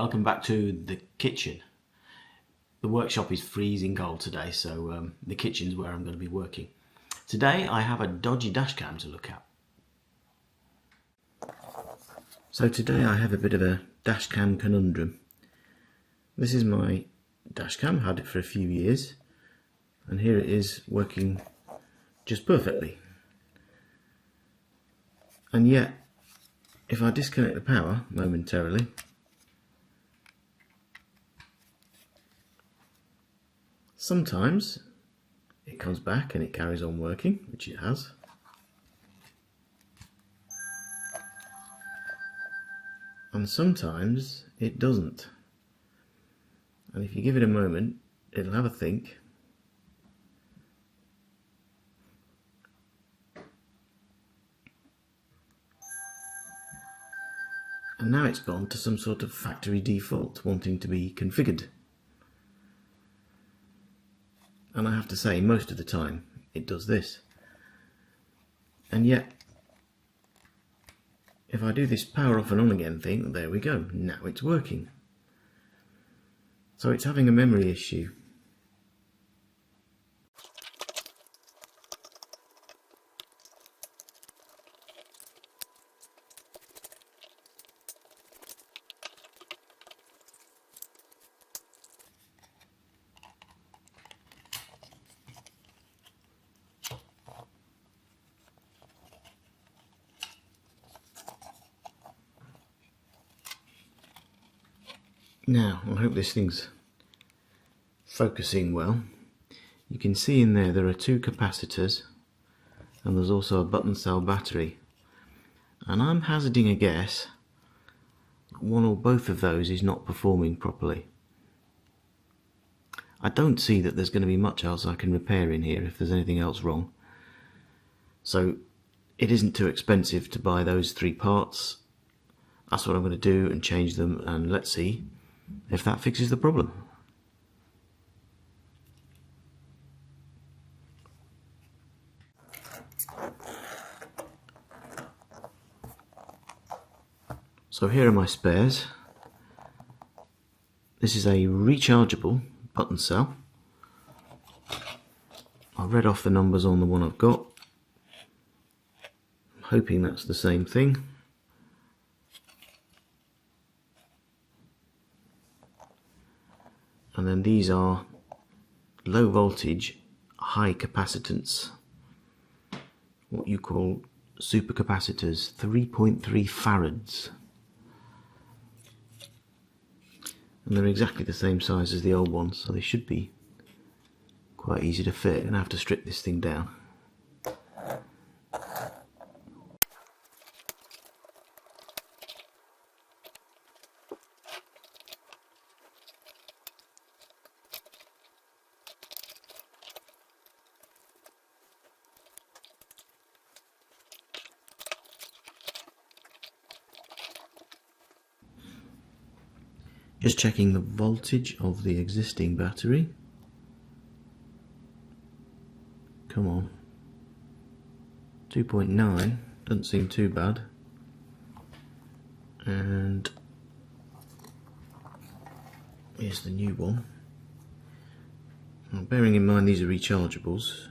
welcome back to the kitchen. The workshop is freezing cold today, so the kitchen's where I'm going to be working. Today I have a dodgy dashcam to look at. So today I have a bit of a dashcam conundrum. This is my dashcam, had it for a few years, and here it is working just perfectly. And yet, if I disconnect the power momentarily, sometimes it comes back and it carries on working, which it has. And sometimes it doesn't. And if you give it a moment, it'll have a think. And now it's gone to some sort of factory default, wanting to be configured. And I have to say, most of the time it does this. And yet, if I do this power off and on again thing, there we go, now it's working. So it's having a memory issue. Now, I hope this thing's focusing well. You can see in there are two capacitors and there's also a button cell battery. And I'm hazarding a guess that one or both of those is not performing properly. I don't see that there's going to be much else I can repair in here if there's anything else wrong. So it isn't too expensive to buy those three parts. That's what I'm going to do and change them, and let's see if that fixes the problem. So here are my spares. This is a rechargeable button cell. I read off the numbers on the one I've got. I'm hoping that's the same thing. And then these are low voltage, high capacitance, what you call supercapacitors, 3.3 farads. And they're exactly the same size as the old ones, so they should be quite easy to fit. I'm going to have to strip this thing down. Just checking the voltage of the existing battery. Come on. 2.9, doesn't seem too bad. And here's the new one. Now, bearing in mind these are rechargeables.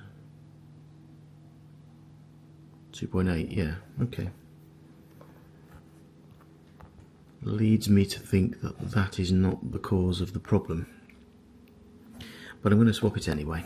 2.8, yeah, okay. Leads me to think that that is not the cause of the problem, but I'm going to swap it anyway.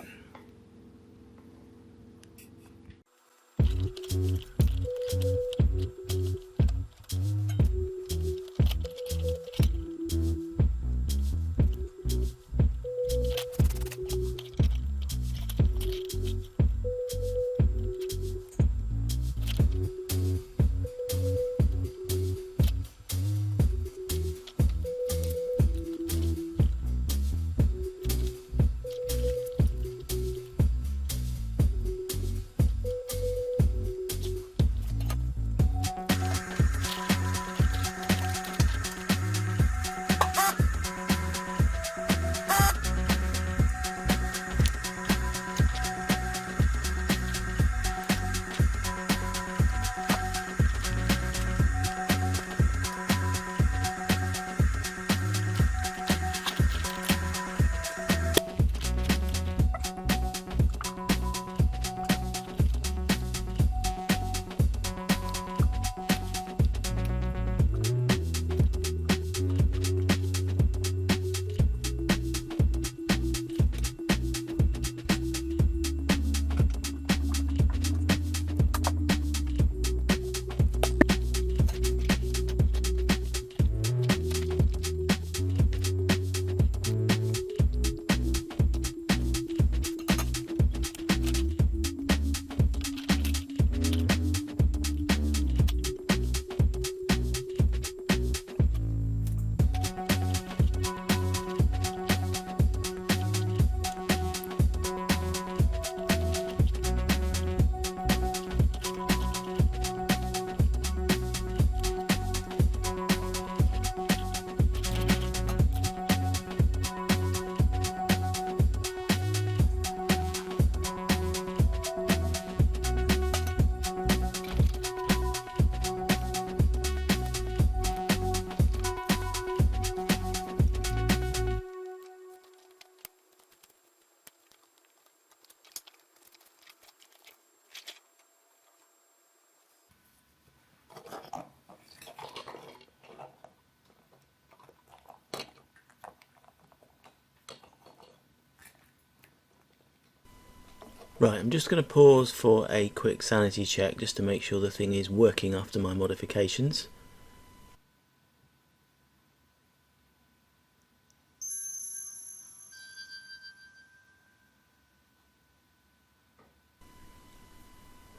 Right, I'm just going to pause for a quick sanity check just to make sure the thing is working after my modifications.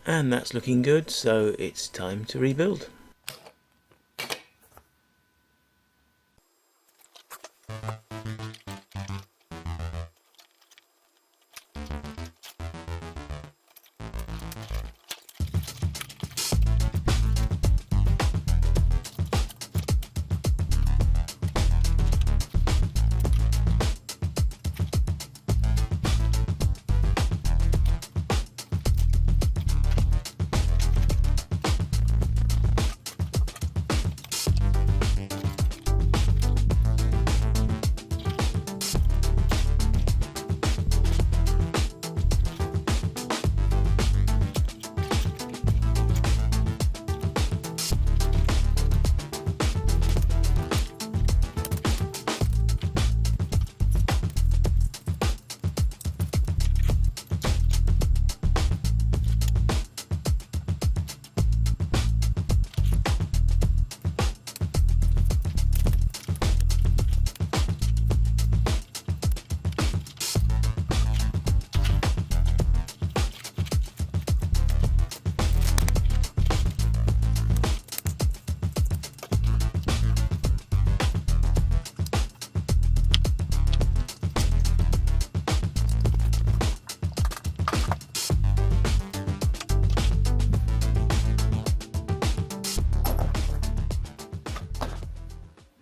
And that's looking good, so it's time to rebuild.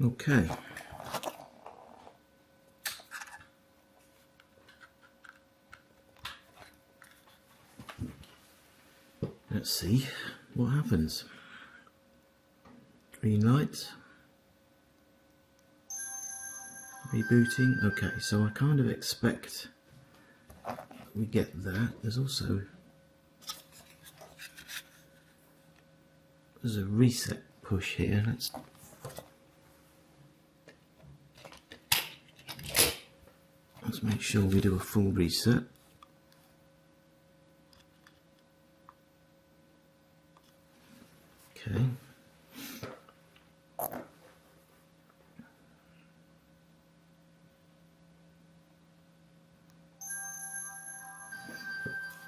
Okay. Let's see what happens. Green light. Rebooting. Okay, so I kind of expect we get that. There's a reset push here. Let's make sure we do a full reset. Okay.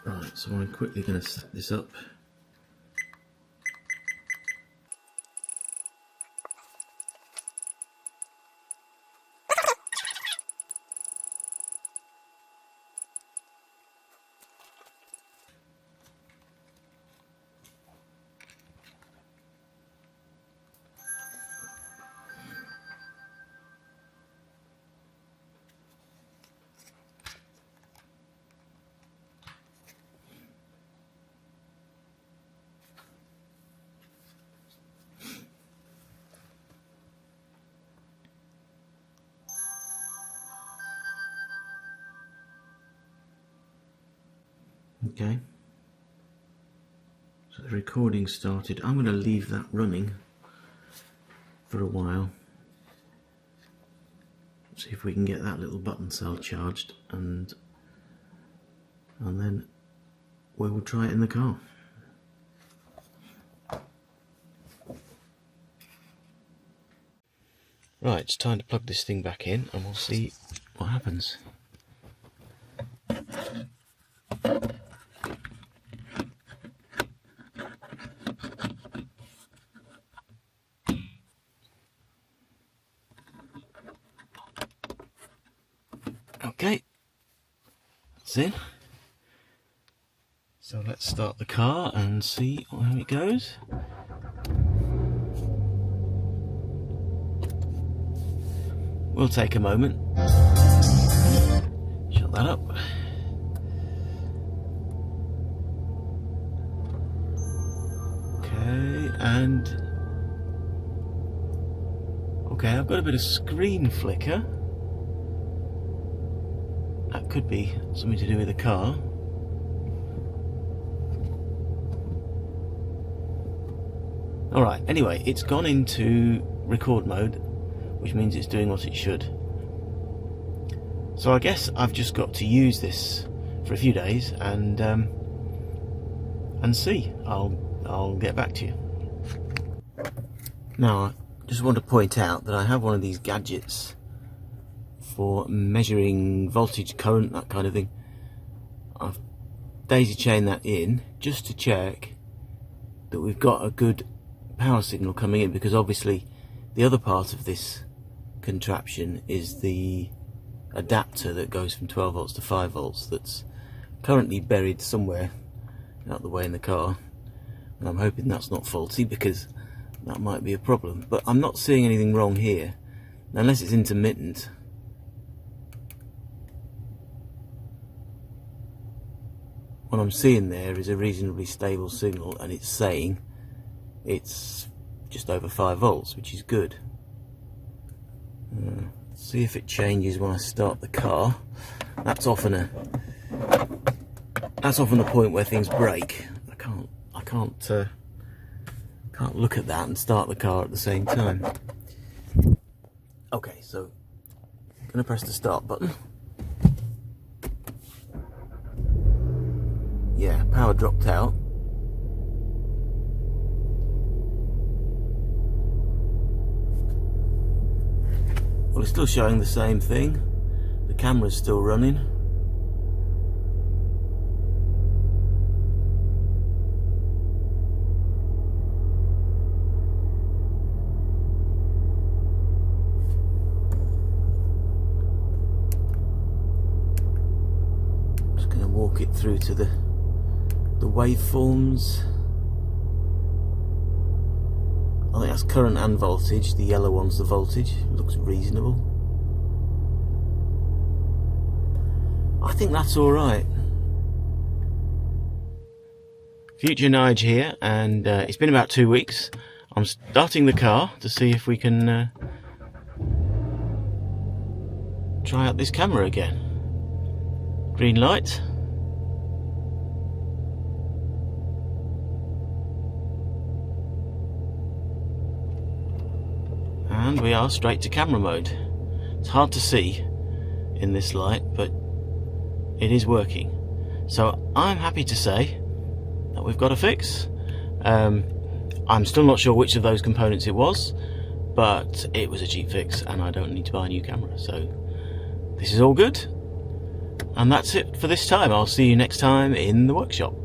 Right, so I'm quickly going to set this up. Okay, so the recording started. I'm going to leave that running for a while, see if we can get that little button cell charged, and then we will try it in the car. Right, it's time to plug this thing back in and we'll see what happens. Okay, that's in. So let's start the car and see how it goes. We'll take a moment. Shut that up. Okay, and okay, I've got a bit of screen flicker. That could be something to do with the car. Alright, anyway, it's gone into record mode, which means it's doing what it should. So I guess I've just got to use this for a few days and see. I'll get back to you. Now, I just want to point out that I have one of these gadgets for measuring voltage, current, that kind of thing. I've daisy chained that in just to check that we've got a good power signal coming in, because obviously the other part of this contraption is the adapter that goes from 12 volts to 5 volts that's currently buried somewhere out the way in the car, and I'm hoping that's not faulty, because that might be a problem. But I'm not seeing anything wrong here, unless it's intermittent. What I'm seeing there is a reasonably stable signal, and it's saying it's just over 5 volts, which is good. Let's see if it changes when I start the car. That's often the point where things break. I can't look at that and start the car at the same time. Okay, so I'm gonna press the start button. Yeah, power dropped out. Well, it's still showing the same thing. The camera's still running. Just going to walk it through to the waveforms. I think that's current and voltage. The yellow one's the voltage. Looks reasonable. I think that's alright. Future Nige here, and it's been about 2 weeks. I'm starting the car to see if we can try out this camera again. Green light. And we are straight to camera mode. It's hard to see in this light, but it is working. So I'm happy to say that we've got a fix. I'm still not sure which of those components it was, but it was a cheap fix and I don't need to buy a new camera. So this is all good. And that's it for this time. I'll see you next time in the workshop.